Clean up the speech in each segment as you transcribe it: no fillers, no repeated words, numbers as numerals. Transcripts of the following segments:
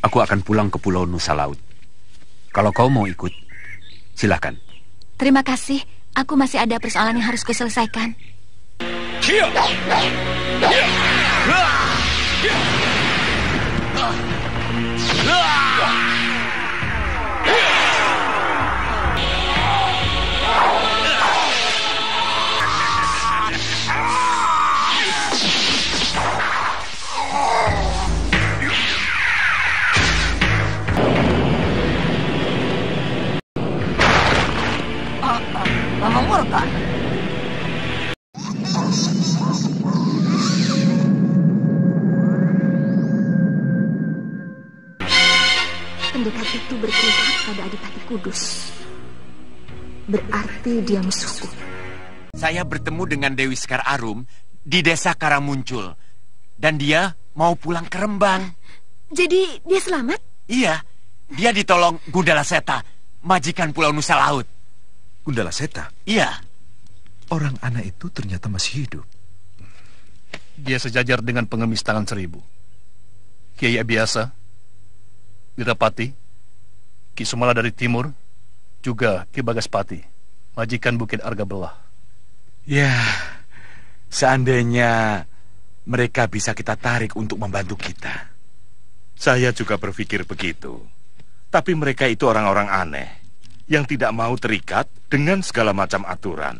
aku akan pulang ke Pulau Nusa Laut. Kalau kau mau ikut, silakan. Terima kasih. Aku masih ada persoalan yang harus kuselesaikan. Momong Murka. Pendekar itu berpihak pada Adipati Kudus. Berarti dia musuhku. Saya bertemu dengan Dewi Sekar Arum di desa Karamuncul. Dan dia mau pulang ke Rembang. Jadi dia selamat? Iya, dia ditolong Gundala Seta, majikan Pulau Nusa Laut. Gundala Seta? Iya. Orang anak itu ternyata masih hidup. Dia sejajar dengan pengemis tangan 1000. Kiai Abiasa, Wirapati, Ki Sumala dari timur, juga Ki Bagaspati, majikan Bukit Arga Belah. Ya, seandainya mereka bisa kita tarik untuk membantu kita. Saya juga berpikir begitu. Tapi mereka itu orang-orang aneh yang tidak mau terikat dengan segala macam aturan.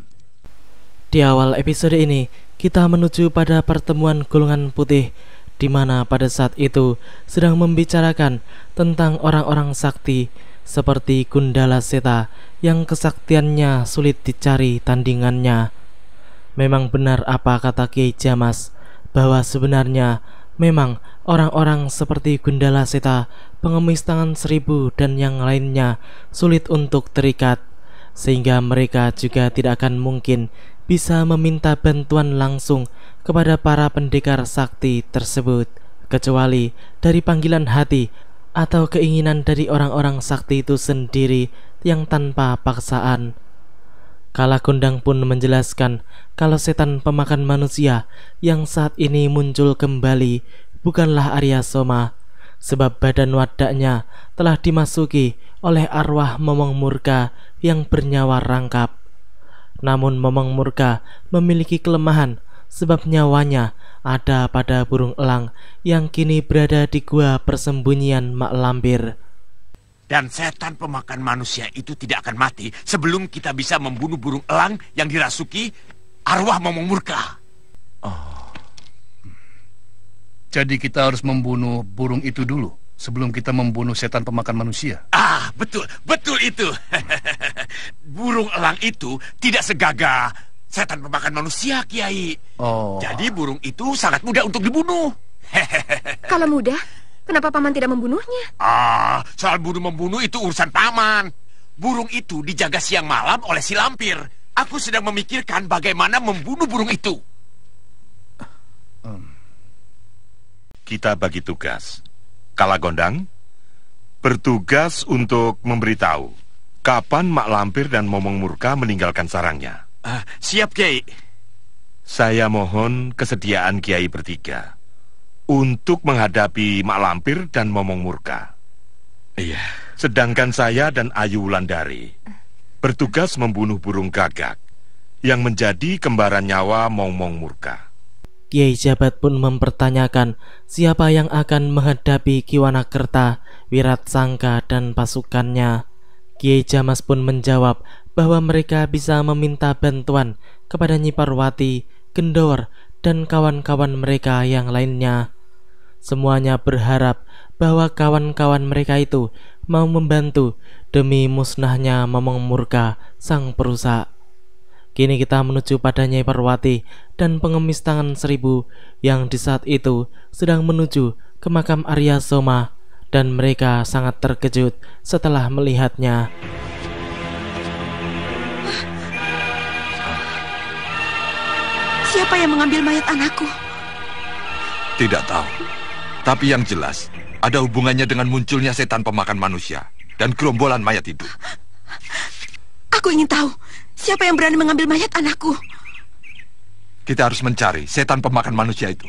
Di awal episode ini, kita menuju pada pertemuan golongan putih, di mana pada saat itu sedang membicarakan tentang orang-orang sakti seperti Gundala Seta yang kesaktiannya sulit dicari tandingannya. Memang benar apa kata Kiai Jamas, bahwa sebenarnya memang orang-orang seperti Gundala Seta, pengemis tangan 1000 dan yang lainnya sulit untuk terikat, sehingga mereka juga tidak akan mungkin bisa meminta bantuan langsung kepada para pendekar sakti tersebut, kecuali dari panggilan hati atau keinginan dari orang-orang sakti itu sendiri yang tanpa paksaan. Kala Gondang pun menjelaskan kalau setan pemakan manusia yang saat ini muncul kembali bukanlah Arya Soma, sebab badan wadaknya telah dimasuki oleh arwah Momong Murka yang bernyawa rangkap. Namun Momong Murka memiliki kelemahan sebab nyawanya ada pada burung elang yang kini berada di gua persembunyian Mak Lampir. Dan setan pemakan manusia itu tidak akan mati sebelum kita bisa membunuh burung elang yang dirasuki arwah Momong Murka. Jadi kita harus membunuh burung itu dulu sebelum kita membunuh setan pemakan manusia. Betul itu. Burung elang itu tidak segagah setan pemakan manusia, Kiai. Jadi burung itu sangat mudah untuk dibunuh. Kalau mudah, kenapa Paman tidak membunuhnya? Soal bunuh-membunuh itu urusan Paman. Burung itu dijaga siang malam oleh si Lampir. Aku sedang memikirkan bagaimana membunuh burung itu. Kita bagi tugas. Kala Gondang bertugas untuk memberitahu kapan Mak Lampir dan Momong Murka meninggalkan sarangnya. Siap, Kiai. Saya mohon kesediaan Kiai bertiga untuk menghadapi Mak Lampir dan Momong Murka. Iya. Sedangkan saya dan Ayu Wulandari bertugas membunuh burung gagak yang menjadi kembaran nyawa Momong Murka. Kiai Jabat pun mempertanyakan siapa yang akan menghadapi Ki Wanakerta, Wiratsangka dan pasukannya. Kiai Jamas pun menjawab bahwa mereka bisa meminta bantuan kepada Nyi Parwati, Gendor, dan kawan-kawan mereka yang lainnya. Semuanya berharap bahwa kawan-kawan mereka itu mau membantu demi musnahnya Momong Murka, sang perusak. Kini kita menuju pada Nyai Parwati dan pengemis tangan 1000 yang di saat itu sedang menuju ke makam Arya Soma, dan mereka sangat terkejut setelah melihatnya. Siapa yang mengambil mayat anakku? Tidak tahu. Tapi yang jelas, ada hubungannya dengan munculnya setan pemakan manusia dan gerombolan mayat itu. Aku ingin tahu, siapa yang berani mengambil mayat anakku? Kita harus mencari setan pemakan manusia itu.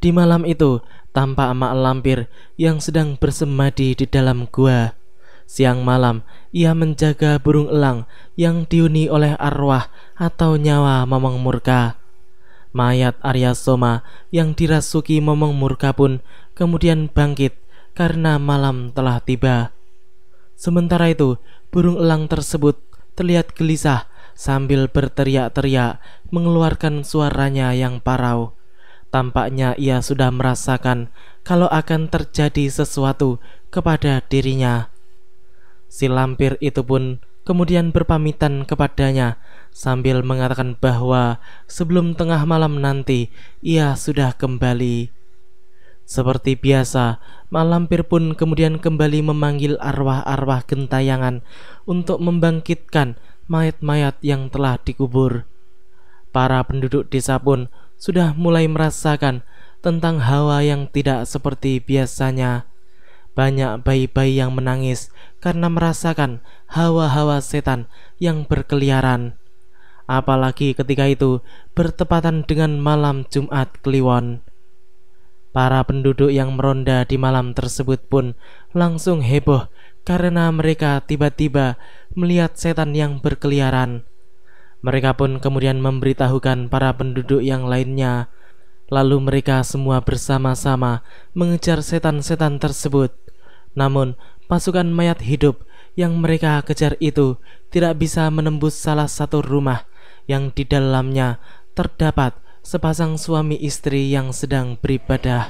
Di malam itu, tampak mak lampir yang sedang bersemadi di dalam gua. Siang malam, ia menjaga burung elang yang dihuni oleh arwah atau nyawa Momong Murka. Mayat Arya Soma yang dirasuki Momong Murka pun kemudian bangkit karena malam telah tiba. Sementara itu, burung elang tersebut terlihat gelisah sambil berteriak-teriak mengeluarkan suaranya yang parau. Tampaknya ia sudah merasakan kalau akan terjadi sesuatu kepada dirinya. Si lampir itu pun kemudian berpamitan kepadanya sambil mengatakan bahwa sebelum tengah malam nanti ia sudah kembali. Seperti biasa, mak lampir pun kemudian kembali memanggil arwah-arwah gentayangan untuk membangkitkan mayat-mayat yang telah dikubur. Para penduduk desa pun sudah mulai merasakan tentang hawa yang tidak seperti biasanya. Banyak bayi-bayi yang menangis karena merasakan hawa-hawa setan yang berkeliaran. Apalagi ketika itu bertepatan dengan malam Jumat Kliwon. Para penduduk yang meronda di malam tersebut pun langsung heboh karena mereka tiba-tiba melihat setan yang berkeliaran. Mereka pun kemudian memberitahukan para penduduk yang lainnya. Lalu mereka semua bersama-sama mengejar setan-setan tersebut. Namun pasukan mayat hidup yang mereka kejar itu tidak bisa menembus salah satu rumah yang di dalamnya terdapat sepasang suami istri yang sedang beribadah.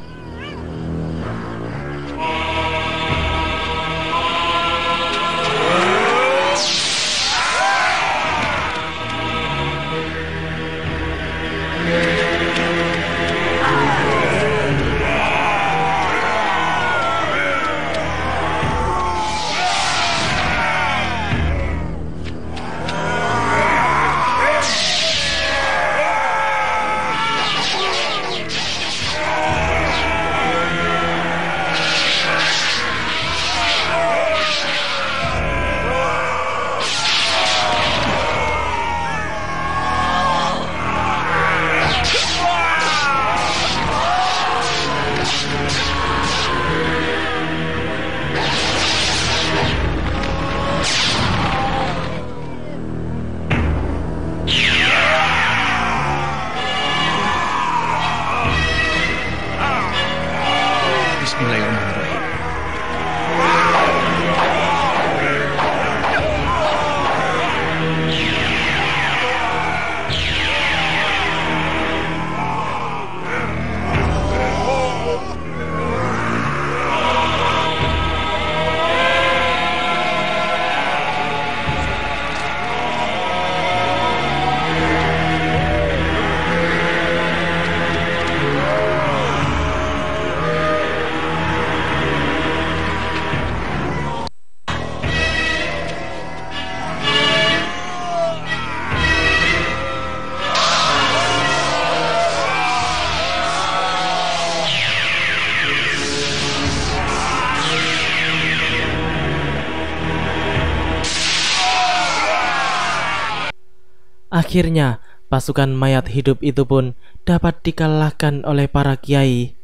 Akhirnya, pasukan mayat hidup itu pun dapat dikalahkan oleh para kiai.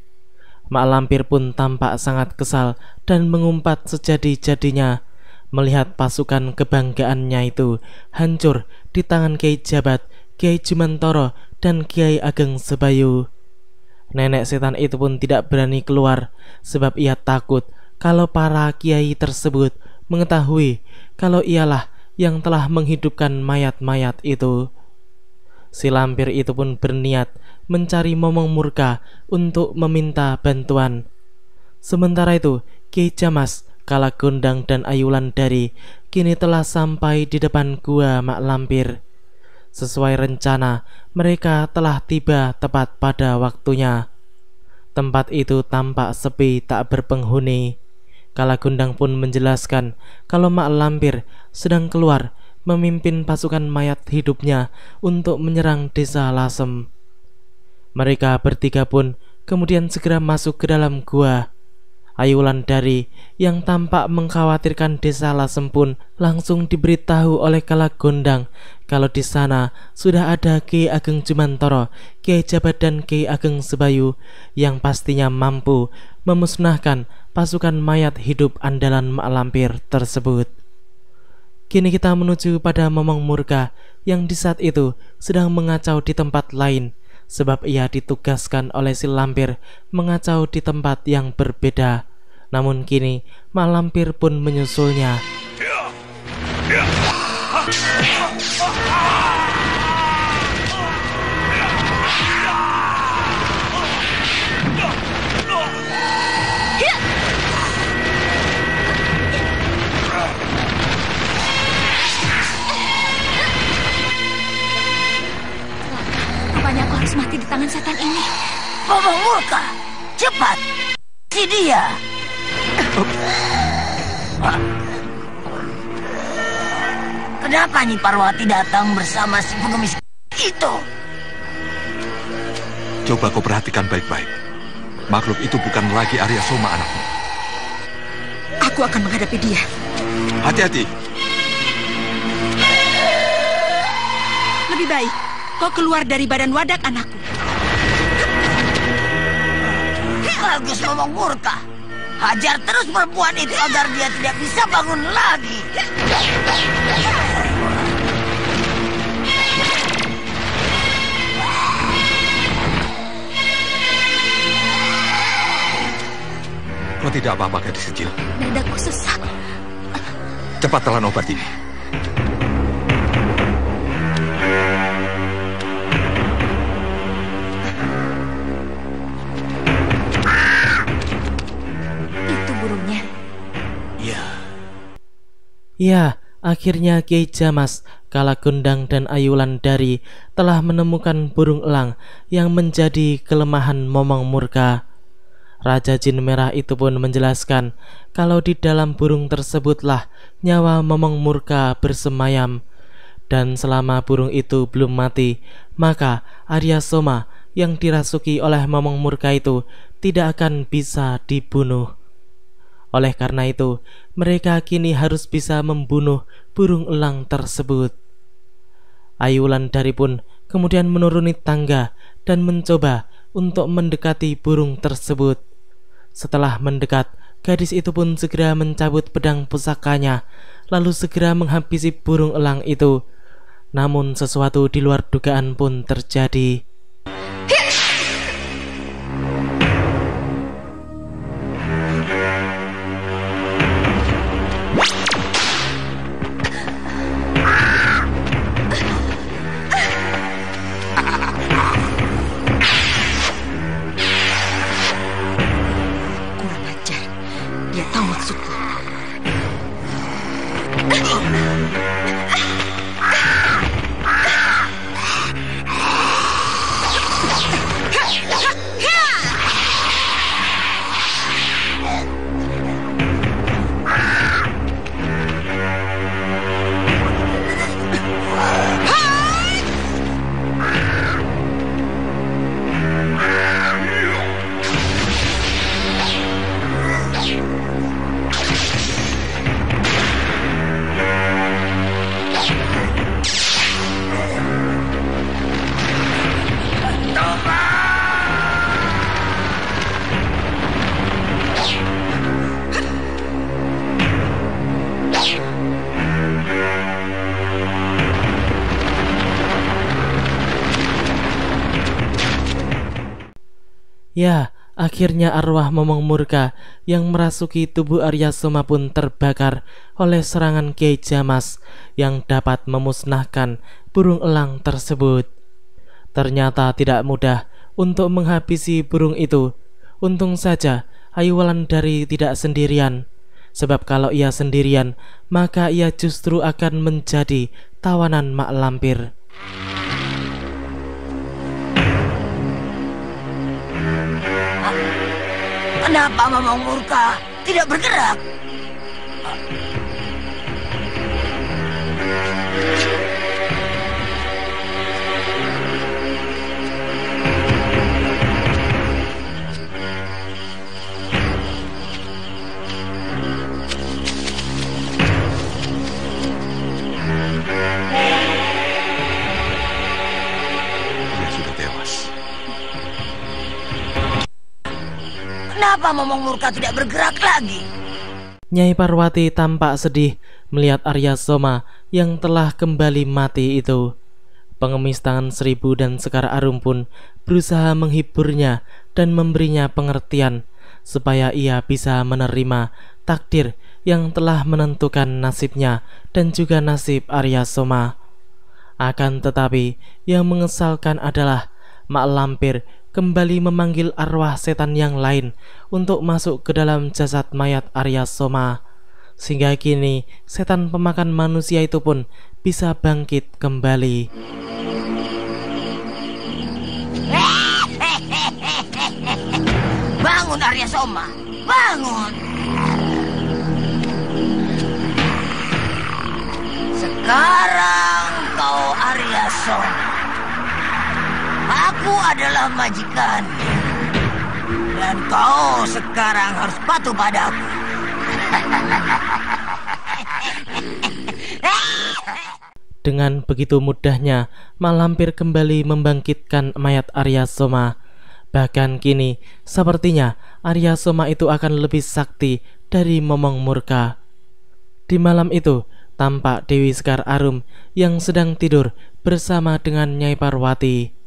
Mak lampir pun tampak sangat kesal dan mengumpat sejadi-jadinya melihat pasukan kebanggaannya itu hancur di tangan Kiai Jabat, Kiai Jumantoro, dan Kiai Ageng Sebayu. Nenek setan itu pun tidak berani keluar sebab ia takut kalau para kiai tersebut mengetahui kalau ialah yang telah menghidupkan mayat-mayat itu. Si lampir itu pun berniat mencari Momong Murka untuk meminta bantuan. Sementara itu, Ki Jamas, Kalagondang, dan Ayulan Dari kini telah sampai di depan gua Mak Lampir. Sesuai rencana, mereka telah tiba tepat pada waktunya. Tempat itu tampak sepi tak berpenghuni. Kalagondang pun menjelaskan kalau Mak Lampir sedang keluar memimpin pasukan mayat hidupnya untuk menyerang desa Lasem. Mereka bertiga pun kemudian segera masuk ke dalam gua. Ayu Wulandari yang tampak mengkhawatirkan desa Lasem pun langsung diberitahu oleh Kalagondang kalau di sana sudah ada Ki Ageng Jumantoro, Ki Jabat dan Ki Ageng Sebayu yang pastinya mampu memusnahkan pasukan mayat hidup andalan Mak Lampir tersebut. Kini kita menuju pada Momong Murka yang di saat itu sedang mengacau di tempat lain, sebab ia ditugaskan oleh si Lampir mengacau di tempat yang berbeda. Namun kini Mak Lampir pun menyusulnya. Rupanya aku harus mati di tangan setan ini. Momong Murka, cepat, si dia. Kenapa Nyi Parwati datang bersama si pengemis itu? Coba kau perhatikan baik-baik. Makhluk itu bukan lagi Arya Soma anakmu. Aku akan menghadapi dia. Hati-hati. Lebih baik kau keluar dari badan wadak anakku. Bagus Momong Murka. Hajar terus perempuan itu agar dia tidak bisa bangun lagi. Kau tidak apa-apa, gadis kecil. Dadaku sesak. Cepat telan obat ini. Itu burungnya. Ya, akhirnya Kiai Jamas, Kalagondang dan Ayu Wulandari telah menemukan burung elang yang menjadi kelemahan Momong Murka. Raja Jin Merah itu pun menjelaskan kalau di dalam burung tersebutlah nyawa Momong Murka bersemayam, dan selama burung itu belum mati, maka Arya Soma yang dirasuki oleh Momong Murka itu tidak akan bisa dibunuh. Oleh karena itu, mereka kini harus bisa membunuh burung elang tersebut. Ayu Wulandari pun kemudian menuruni tangga dan mencoba untuk mendekati burung tersebut. Setelah mendekat, gadis itu pun segera mencabut pedang pusakanya, lalu segera menghabisi burung elang itu. Namun sesuatu di luar dugaan pun terjadi. Ya, akhirnya arwah Momong Murka yang merasuki tubuh Arya Soma pun terbakar oleh serangan Kiai Jamas yang dapat memusnahkan burung elang tersebut. Ternyata tidak mudah untuk menghabisi burung itu. Untung saja Ayu Wulandari tidak sendirian, sebab kalau ia sendirian, maka ia justru akan menjadi tawanan Mak Lampir. Kenapa Momong Murka tidak bergerak? Mengapa Momong Murka tidak bergerak lagi? Nyai Parwati tampak sedih melihat Arya Soma yang telah kembali mati itu. Pengemis tangan seribu dan Sekar Arum pun berusaha menghiburnya dan memberinya pengertian supaya ia bisa menerima takdir yang telah menentukan nasibnya dan juga nasib Arya Soma. Akan tetapi yang mengesalkan adalah Mak Lampir kembali memanggil arwah setan yang lain untuk masuk ke dalam jasad mayat Arya Soma, sehingga kini setan pemakan manusia itu pun bisa bangkit kembali. Bangun Arya Soma, bangun! Sekarang kau Arya Soma. Aku adalah majikan, dan kau sekarang harus patuh padaku. Dengan begitu mudahnya, Mak Lampir kembali membangkitkan mayat Arya Soma. Bahkan kini, sepertinya Arya Soma itu akan lebih sakti dari Momong Murka. Di malam itu, tampak Dewi Sekar Arum yang sedang tidur bersama dengan Nyai Parwati.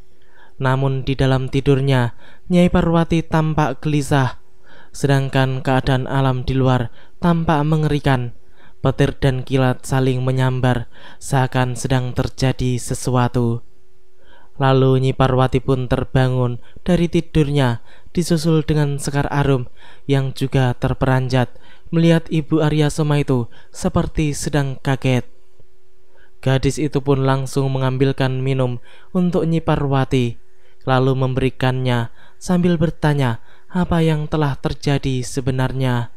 Namun di dalam tidurnya, Nyai Parwati tampak gelisah, sedangkan keadaan alam di luar tampak mengerikan. Petir dan kilat saling menyambar, seakan sedang terjadi sesuatu. Lalu Nyai Parwati pun terbangun dari tidurnya, disusul dengan Sekar Arum yang juga terperanjat melihat ibu Arya Soma itu seperti sedang kaget. Gadis itu pun langsung mengambilkan minum untuk Nyai Parwati, lalu memberikannya sambil bertanya apa yang telah terjadi sebenarnya.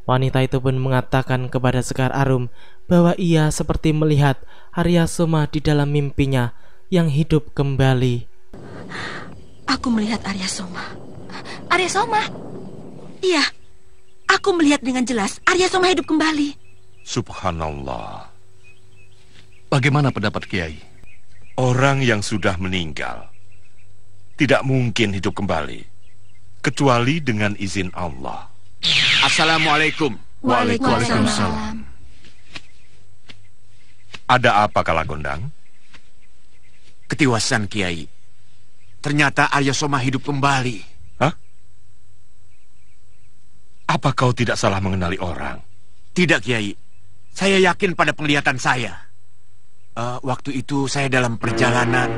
Wanita itu pun mengatakan kepada Sekar Arum bahwa ia seperti melihat Arya Soma di dalam mimpinya yang hidup kembali. Aku melihat Arya Soma. Arya Soma? Iya, aku melihat dengan jelas Arya Soma hidup kembali. Subhanallah. Bagaimana pendapat Kiai? Orang yang sudah meninggal tidak mungkin hidup kembali, kecuali dengan izin Allah. Assalamualaikum. Waalaikumsalam. Ada apa Kalagondang? Ketiwasan Kiai. Ternyata Arya Soma hidup kembali. Hah? Apa kau tidak salah mengenali orang? Tidak Kiai. Saya yakin pada penglihatan saya. Waktu itu saya dalam perjalanan.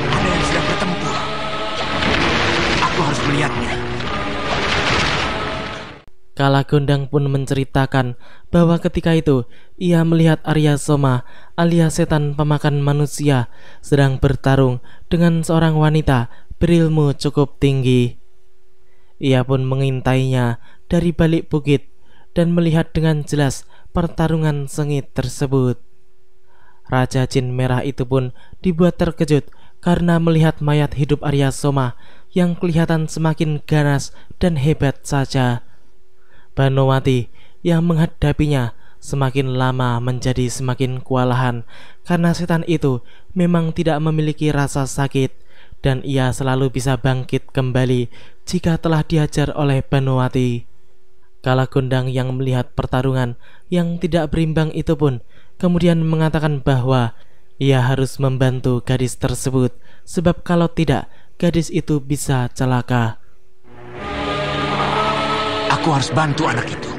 Ada yang sedang bertempur. Aku harus melihatnya. Kalagondang pun menceritakan bahwa ketika itu ia melihat Arya Soma alias setan pemakan manusia sedang bertarung dengan seorang wanita berilmu cukup tinggi. Ia pun mengintainya dari balik bukit dan melihat dengan jelas pertarungan sengit tersebut. Raja Jin Merah itu pun dibuat terkejut karena melihat mayat hidup Arya Soma yang kelihatan semakin ganas dan hebat saja. Banowati yang menghadapinya semakin lama menjadi semakin kewalahan karena setan itu memang tidak memiliki rasa sakit dan ia selalu bisa bangkit kembali jika telah diajar oleh Banowati. Kalagondang yang melihat pertarungan yang tidak berimbang itu pun kemudian mengatakan bahwa ia harus membantu gadis tersebut sebab kalau tidak gadis itu bisa celaka. Aku harus bantu anak itu.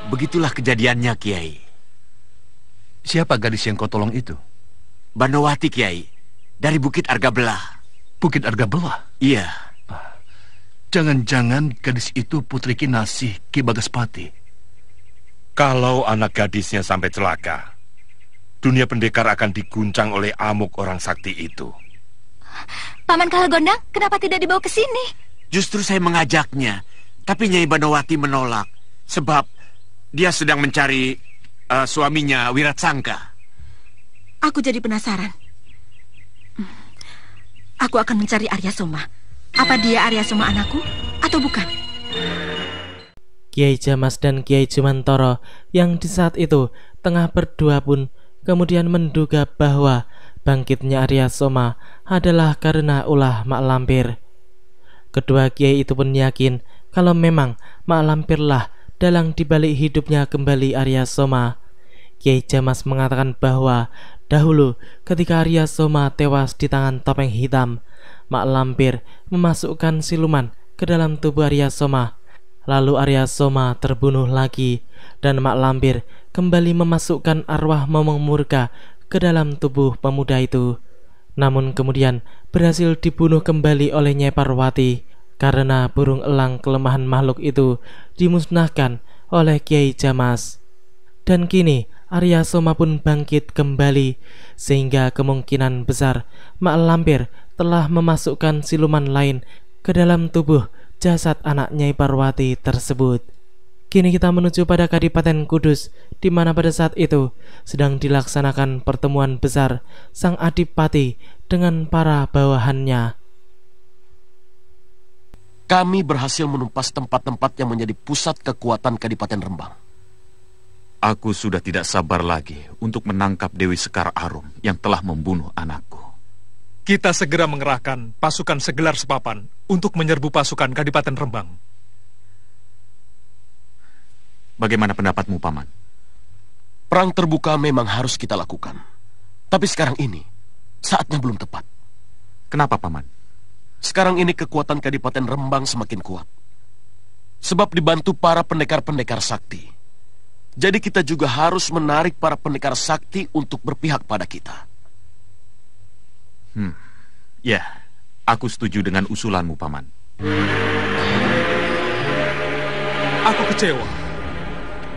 Begitulah kejadiannya, Kiai. Siapa gadis yang kau tolong itu? Banowati, Kiai. Dari Bukit Argabelah. Bukit Argabelah? Iya. Jangan-jangan gadis itu putri Kinasih Ki Bagaspati. Kalau anak gadisnya sampai celaka, dunia pendekar akan diguncang oleh amuk orang sakti itu. Paman Kalagondang, kenapa tidak dibawa ke sini? Justru saya mengajaknya, tapi Nyai Banowati menolak. Sebab dia sedang mencari suaminya Wiratsangka. Aku jadi penasaran. Aku akan mencari Arya Soma. Apa dia Arya Soma anakku atau bukan? Kiai Jamas dan Kiai Jumantoro yang di saat itu tengah berdua pun kemudian menduga bahwa bangkitnya Arya Soma adalah karena ulah Mak Lampir. Kedua kiai itu pun yakin kalau memang Mak Lampirlah dalang dibalik hidupnya kembali Arya Soma. Kiai Jamas mengatakan bahwa dahulu ketika Arya Soma tewas di tangan Topeng Hitam, Mak Lampir memasukkan siluman ke dalam tubuh Arya Soma. Lalu Arya Soma terbunuh lagi dan Mak Lampir kembali memasukkan arwah Momong Murka ke dalam tubuh pemuda itu. Namun kemudian berhasil dibunuh kembali oleh Nyai Parwati karena burung elang kelemahan makhluk itu dimusnahkan oleh Kiai Jamas. Dan kini Arya Soma pun bangkit kembali, sehingga kemungkinan besar Mak Lampir telah memasukkan siluman lain ke dalam tubuh jasad anak Nyai Parwati tersebut. Kini kita menuju pada Kadipaten Kudus, di mana pada saat itu sedang dilaksanakan pertemuan besar Sang Adipati dengan para bawahannya. Kami berhasil menumpas tempat-tempat yang menjadi pusat kekuatan Kadipaten Rembang. Aku sudah tidak sabar lagi untuk menangkap Dewi Sekar Arum yang telah membunuh anakku. Kita segera mengerahkan pasukan segelar sepapan untuk menyerbu pasukan Kadipaten Rembang. Bagaimana pendapatmu, Paman? Perang terbuka memang harus kita lakukan. Tapi sekarang ini, saatnya belum tepat. Kenapa, Paman? Sekarang ini kekuatan Kadipaten Rembang semakin kuat. Sebab dibantu para pendekar-pendekar sakti. Jadi kita juga harus menarik para pendekar sakti untuk berpihak pada kita. Ya, aku setuju dengan usulanmu, Paman. Aku kecewa.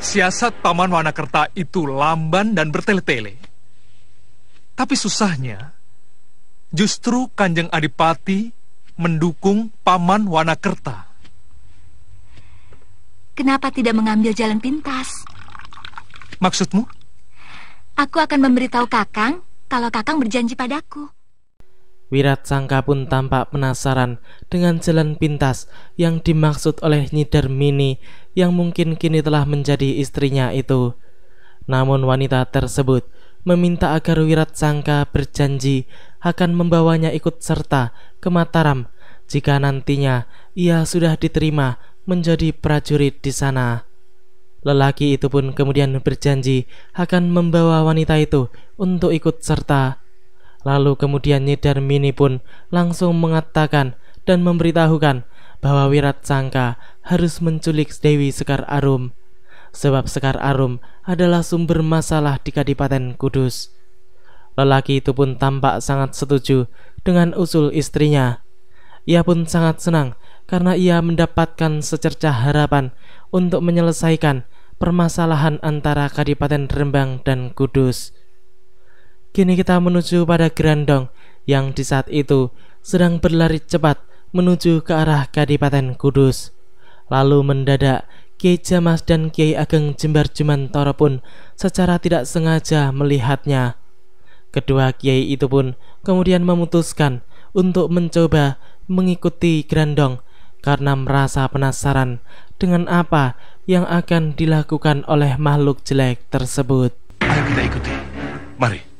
Siasat Paman Wanakerta itu lamban dan bertele-tele. Tapi susahnya, justru Kanjeng Adipati mendukung Paman Wanakerta. Kenapa tidak mengambil jalan pintas? Maksudmu? Aku akan memberitahu Kakang kalau Kakang berjanji padaku. Wiratsangka pun tampak penasaran dengan jalan pintas yang dimaksud oleh Nyi Darmini yang mungkin kini telah menjadi istrinya itu. Namun wanita tersebut meminta agar Wiratsangka berjanji akan membawanya ikut serta ke Mataram jika nantinya ia sudah diterima menjadi prajurit di sana. Lelaki itu pun kemudian berjanji akan membawa wanita itu untuk ikut serta. Lalu kemudian Nyi Darmini pun langsung mengatakan dan memberitahukan bahwa Wiratsangka harus menculik Dewi Sekar Arum, sebab Sekar Arum adalah sumber masalah di Kadipaten Kudus. Lelaki itu pun tampak sangat setuju dengan usul istrinya. Ia pun sangat senang karena ia mendapatkan secercah harapan untuk menyelesaikan permasalahan antara Kadipaten Rembang dan Kudus. Kini kita menuju pada Grandong yang di saat itu sedang berlari cepat menuju ke arah Kadipaten Kudus. Lalu mendadak Kiai Jamas dan Kiai Ageng Jembar Jumantoro pun secara tidak sengaja melihatnya. Kedua kiai itu pun kemudian memutuskan untuk mencoba mengikuti Grandong karena merasa penasaran dengan apa yang akan dilakukan oleh makhluk jelek tersebut. Ayo kita ikuti, mari.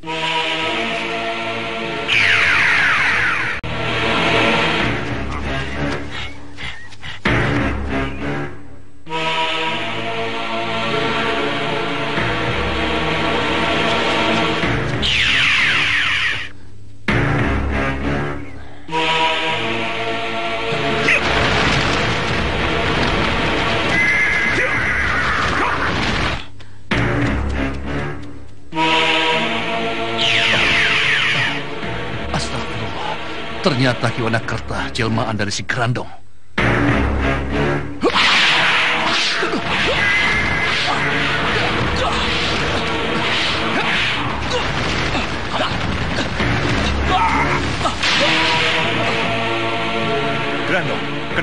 Ternyata Ki Wanakerta jelmaan dari si Grandong.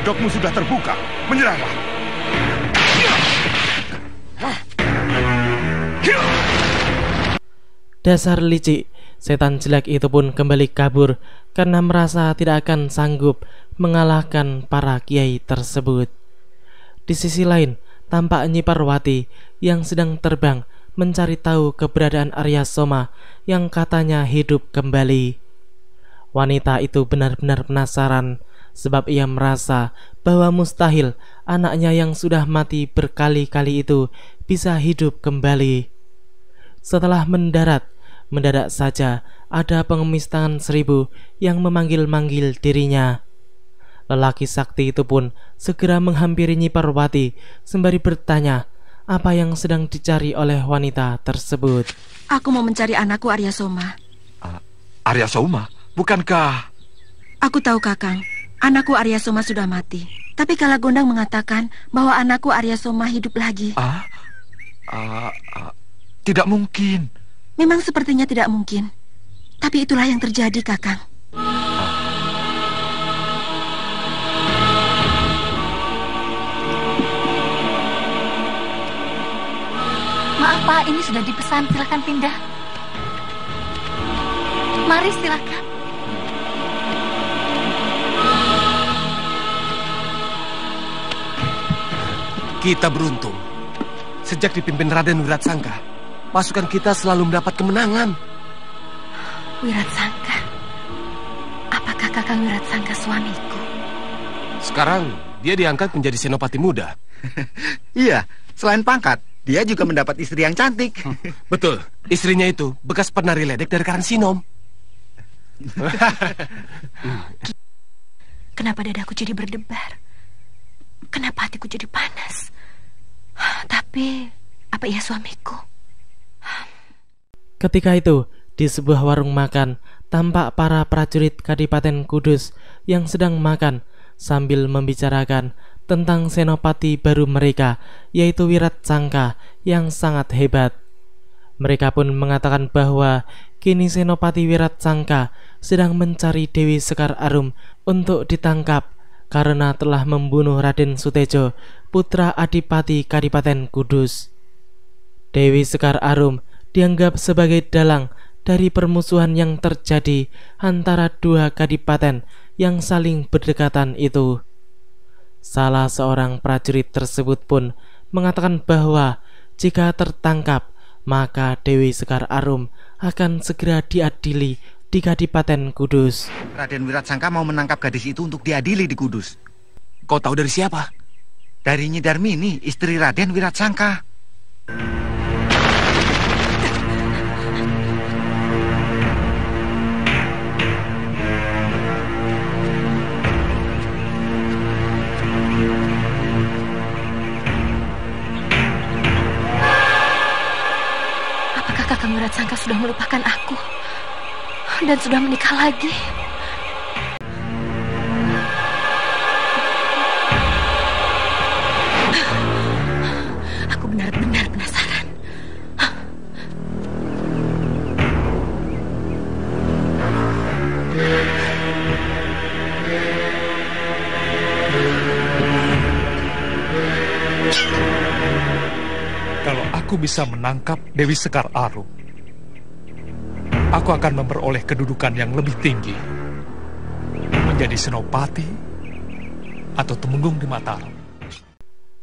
kedokmu sudah terbuka. Menyerahlah. Dasar licik, setan jelek itu pun kembali kabur karena merasa tidak akan sanggup mengalahkan para kiai tersebut. Di sisi lain, tampak Nyi Parwati yang sedang terbang mencari tahu keberadaan Arya Soma yang katanya hidup kembali. Wanita itu benar-benar penasaran sebab ia merasa bahwa mustahil anaknya yang sudah mati berkali-kali itu bisa hidup kembali. Setelah mendadak saja ada pengemis tangan 1000 yang memanggil-manggil dirinya. Lelaki sakti itu pun segera menghampiri Nyi Parwati sembari bertanya apa yang sedang dicari oleh wanita tersebut. Aku mau mencari anakku Arya Soma. Arya Soma? Bukankah... Aku tahu Kakang, anakku Arya Soma sudah mati. Tapi Kala Gondang mengatakan bahwa anakku Arya Soma hidup lagi. Tidak mungkin. Memang sepertinya tidak mungkin. Tapi itulah yang terjadi, Kakang. Maaf Pak, ini sudah dipesan. Silakan pindah. Mari silakan. Kita beruntung. Sejak dipimpin Raden Wiratsangka, pasukan kita selalu mendapat kemenangan. Wiratsangka? Apakah Kakang Wiratsangka suamiku? Sekarang dia diangkat menjadi senopati muda. Iya, selain pangkat, dia juga mendapat istri yang cantik. Betul, istrinya itu bekas penari ledek dari Karansinom. Kenapa dadaku jadi berdebar? Kenapa hatiku jadi panas? Tapi, apa ia suamiku? Ketika itu, di sebuah warung makan, tampak para prajurit Kadipaten Kudus yang sedang makan sambil membicarakan tentang senopati baru mereka, yaitu Wiratsangka yang sangat hebat. Mereka pun mengatakan bahwa kini senopati Wiratsangka sedang mencari Dewi Sekar Arum untuk ditangkap karena telah membunuh Raden Sutejo, putra Adipati Kadipaten Kudus. Dewi Sekar Arum dianggap sebagai dalang dari permusuhan yang terjadi antara dua kadipaten yang saling berdekatan itu. Salah seorang prajurit tersebut pun mengatakan bahwa jika tertangkap, maka Dewi Sekar Arum akan segera diadili di Kadipaten Kudus. Raden Wiratsangka mau menangkap gadis itu untuk diadili di Kudus. Kau tahu dari siapa? Dari Nyi Darmini, istri Raden Wiratsangka. Apakah Kakang Wiratsangka sudah melupakan aku dan sudah menikah lagi? Aku benar-benar penasaran. Kalau aku bisa menangkap Dewi Sekar Arum, aku akan memperoleh kedudukan yang lebih tinggi, menjadi senopati atau temenggung di Mataram.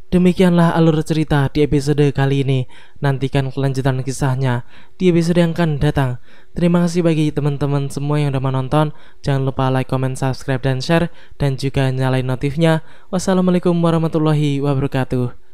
Demikianlah alur cerita di episode kali ini. Nantikan kelanjutan kisahnya di episode yang akan datang. Terima kasih bagi teman-teman semua yang udah menonton. Jangan lupa like, comment, subscribe, dan share, dan juga nyalain notifnya. Wassalamualaikum warahmatullahi wabarakatuh.